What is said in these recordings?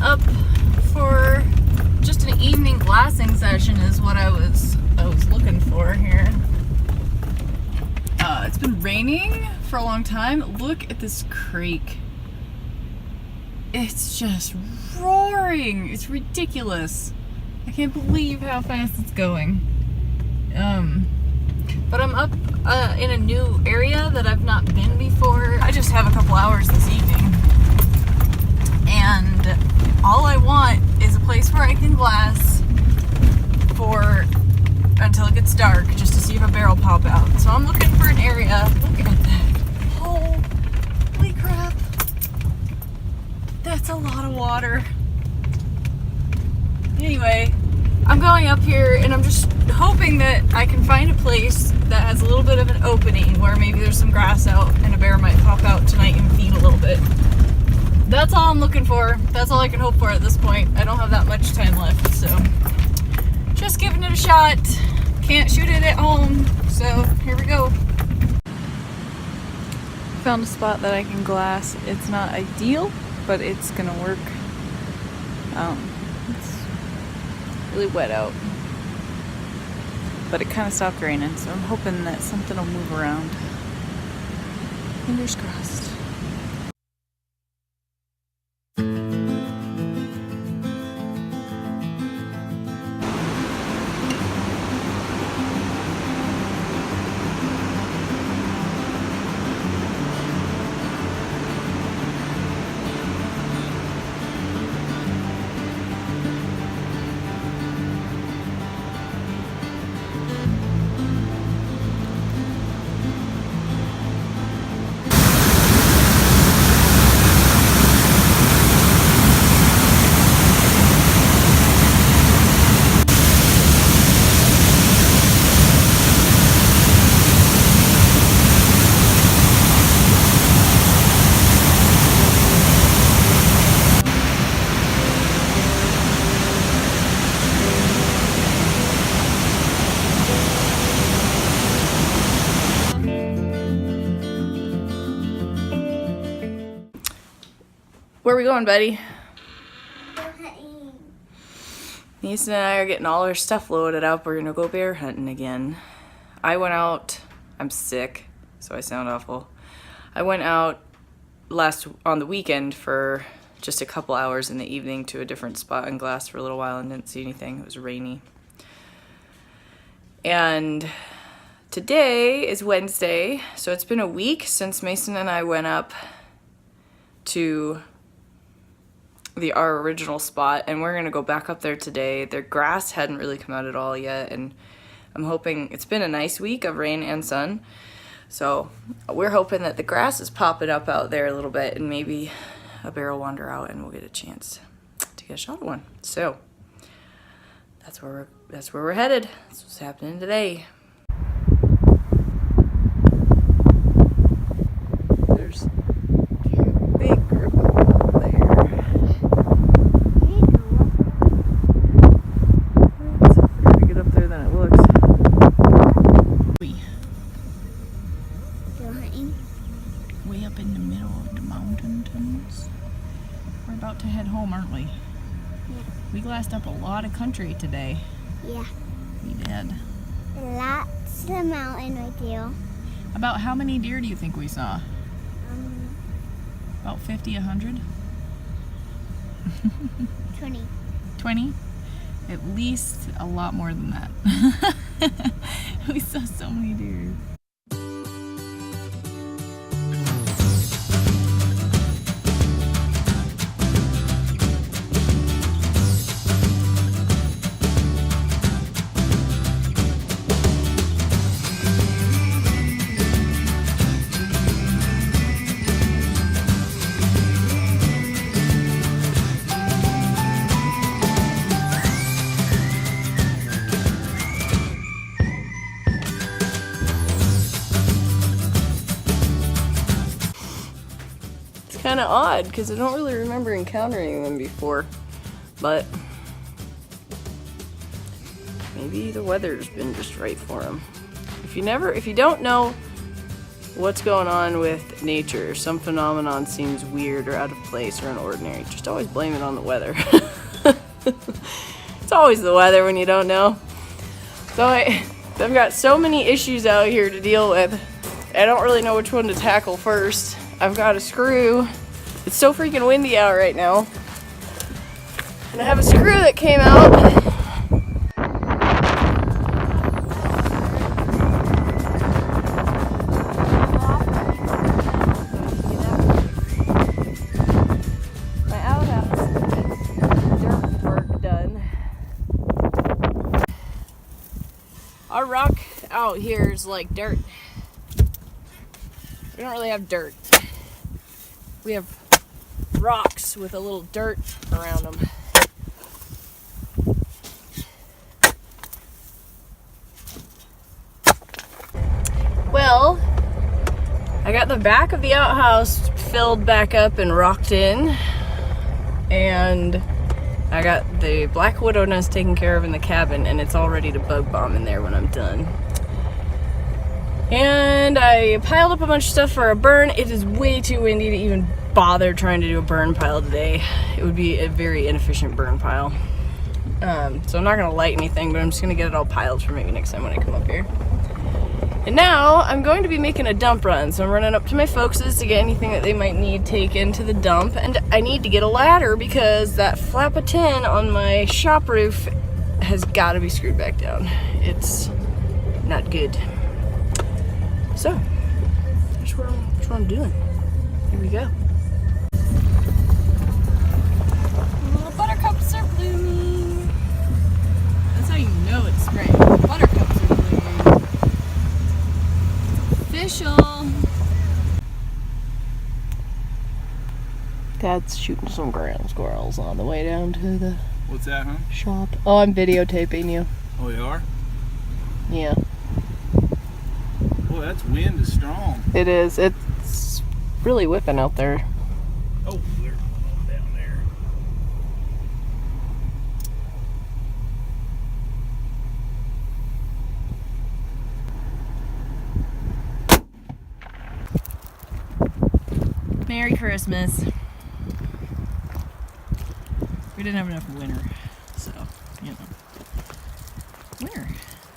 up for just an evening glassing session is what I was looking for here. It's been raining for a long time. Look at this creek. It's just roaring. It's ridiculous. I can't believe how fast it's going. But I'm up in a new area that I've not been before. I just have a couple hours this evening. And all I want is a place where I can glass until it gets dark, just to see if a bear will pop out. So I'm looking for an area. Look at that. Holy crap. That's a lot of water. Anyway, I'm going up here and I'm just hoping that I can find a place that has a little bit of an opening where maybe there's some grass out and a bear might pop out tonight and feed a little bit. That's all I'm looking for. That's all I can hope for at this point. I don't have that much time left, so just giving it a shot. Can't shoot it at home, so here we go. Found a spot that I can glass. It's not ideal, but it's gonna work. It's really wet out, but it kind of stopped raining, so I'm hoping that something will move around. Fingers crossed. Where are we going, buddy? Mason and I are getting all our stuff loaded up. We're gonna go bear hunting again. I went out, I'm sick, so I sound awful. I went out on the weekend for just a couple hours in the evening to a different spot and glassed for a little while and didn't see anything. It was rainy. And today is Wednesday, so it's been a week since Mason and I went up to our original spot, and we're gonna go back up there today. Their grass hadn't really come out at all yet, and I'm hoping, it's been a nice week of rain and sun, so we're hoping that the grass is popping up out there a little bit and maybe a bear will wander out and we'll get a chance to get a shot at one. So that's where we're headed. That's what's happening today. There's a big group up there. It's harder to get up there than it looks. Way up in the middle of the mountains. We're about to head home, aren't we? Yeah. We glassed up a lot of country today. Yeah. We did. Lots of mountain right there. About how many deer do you think we saw? About 50, 100? 20. 20? At least a lot more than that. We saw so many deer. Kind of odd because I don't really remember encountering them before, but maybe the weather's been just right for them. If you don't know what's going on with nature. Some phenomenon seems weird or out of place or unordinary. Just always blame it on the weather. It's always the weather when you don't know. So I've got so many issues out here to deal with. I don't really know which one to tackle first. I've got a screw. It's so freaking windy out right now. And I have a screw that came out. My outhouse gets dirt work done. Our rock out here is like dirt. We don't really have dirt. We have rocks with a little dirt around them. Well, I got the back of the outhouse filled back up and rocked in, and I got the black widow nest taken care of in the cabin, and it's all ready to bug bomb in there when I'm done. And I piled up a bunch of stuff for a burn. It is way too windy to even bother trying to do a burn pile today. It would be a very inefficient burn pile. So I'm not gonna light anything, but I'm just gonna get it all piled for maybe next time when I come up here. And now I'm going to be making a dump run. So I'm running up to my folks' to get anything that they might need taken to the dump. And I need to get a ladder because that flap of tin on my shop roof has got to be screwed back down. It's not good. So that's what I'm doing. Here we go. Little buttercups are blooming. That's how you know it's spring. Buttercups are blooming. Official. Dad's shooting some ground squirrels on the way down to the What's that, huh? shop. Oh, I'm videotaping you. Oh, you are? Yeah. Boy, that's wind is strong. It is. It's really whipping out there. Oh, there's one down there. Merry Christmas. We didn't have enough winter, so, you know. Winter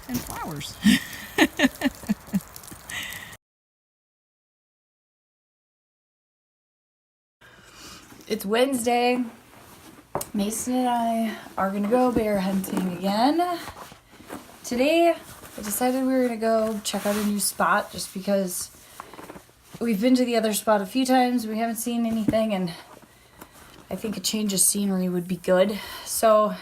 and flowers. It's Wednesday. Mason and I are gonna go bear hunting again. Today, I decided we were gonna go check out a new spot just because we've been to the other spot a few times. We haven't seen anything, and I think a change of scenery would be good. So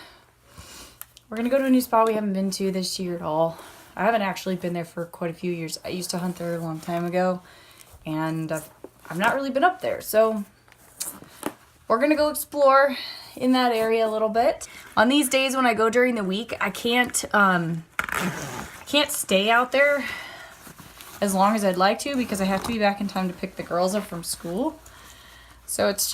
we're gonna go to a new spot we haven't been to this year at all. I haven't actually been there for quite a few years. I used to hunt there a long time ago, and I've not really been up there. So we're gonna go explore in that area a little bit. On these days when I go during the week, I can't stay out there as long as I'd like to because I have to be back in time to pick the girls up from school. So it's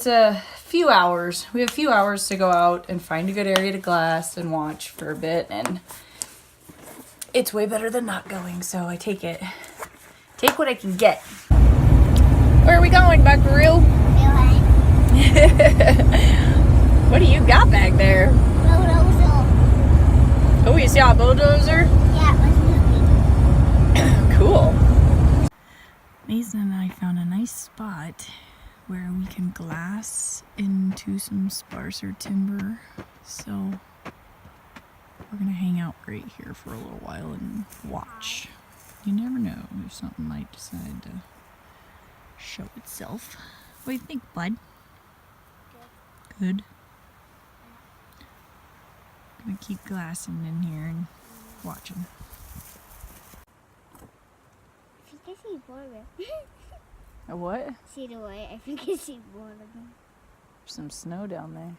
a few hours. We have a few hours to go out and find a good area to glass and watch for a bit, and it's way better than not going, so I take what I can get. Where are we going, Buckaroo? What do you got back there? Bulldozer. Oh, you saw a bulldozer? Yeah, it was moving. Cool. Mason and I found a nice spot where we can glass into some sparser timber. So we're gonna hang out right here for a little while and watch. You never know if something might decide to show itself. What do you think, bud? Good. Gonna keep glassing in here and watching. I think I see more of it. A what? See the way? I think I see more of them. There's some snow down there.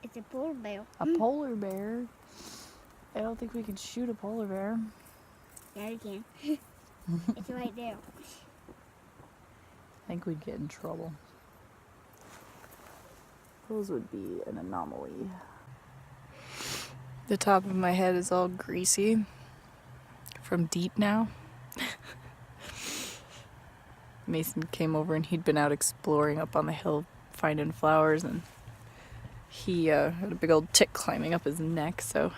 It's a polar bear. A polar bear? I don't think we can shoot a polar bear. Yeah, you can. It's right there. I think we'd get in trouble. Those would be an anomaly. The top of my head is all greasy from deep now. Mason came over and he'd been out exploring up on the hill finding flowers, and he had a big old tick climbing up his neck, so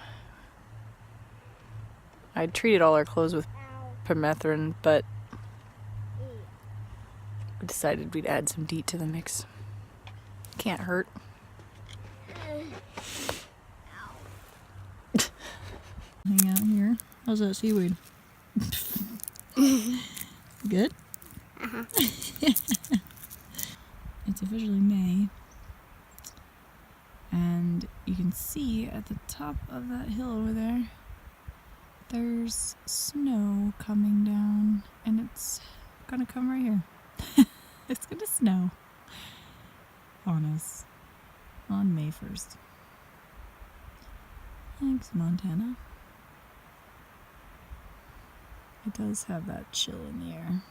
I treated all our clothes with permethrin, but we decided we'd add some DEET to the mix. Can't hurt. Hang out here. How's that seaweed? Good? Uh-huh. It's officially May, and you can see at the top of that hill over there, there's snow coming down, and it's gonna come right here. It's gonna snow on us on May 1st. Thanks, Montana. It does have that chill in the air.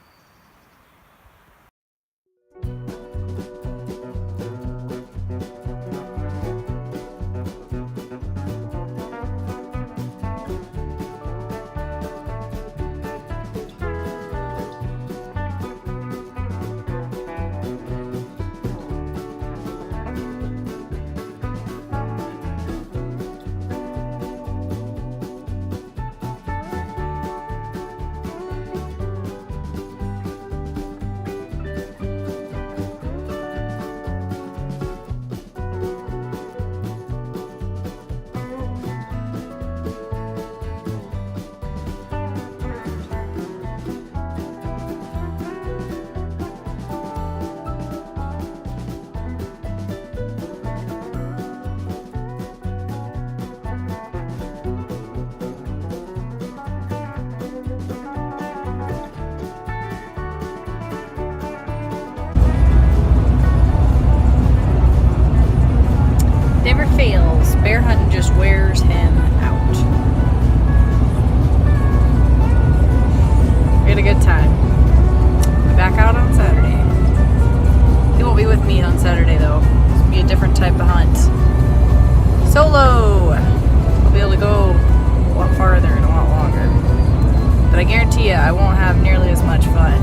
Never fails. Bear hunting just wears him out. We had a good time. We'll be back out on Saturday. He won't be with me on Saturday though. It'll be a different type of hunt. Solo! We'll be able to go a lot farther and a lot longer. But I guarantee you I won't have nearly as much fun.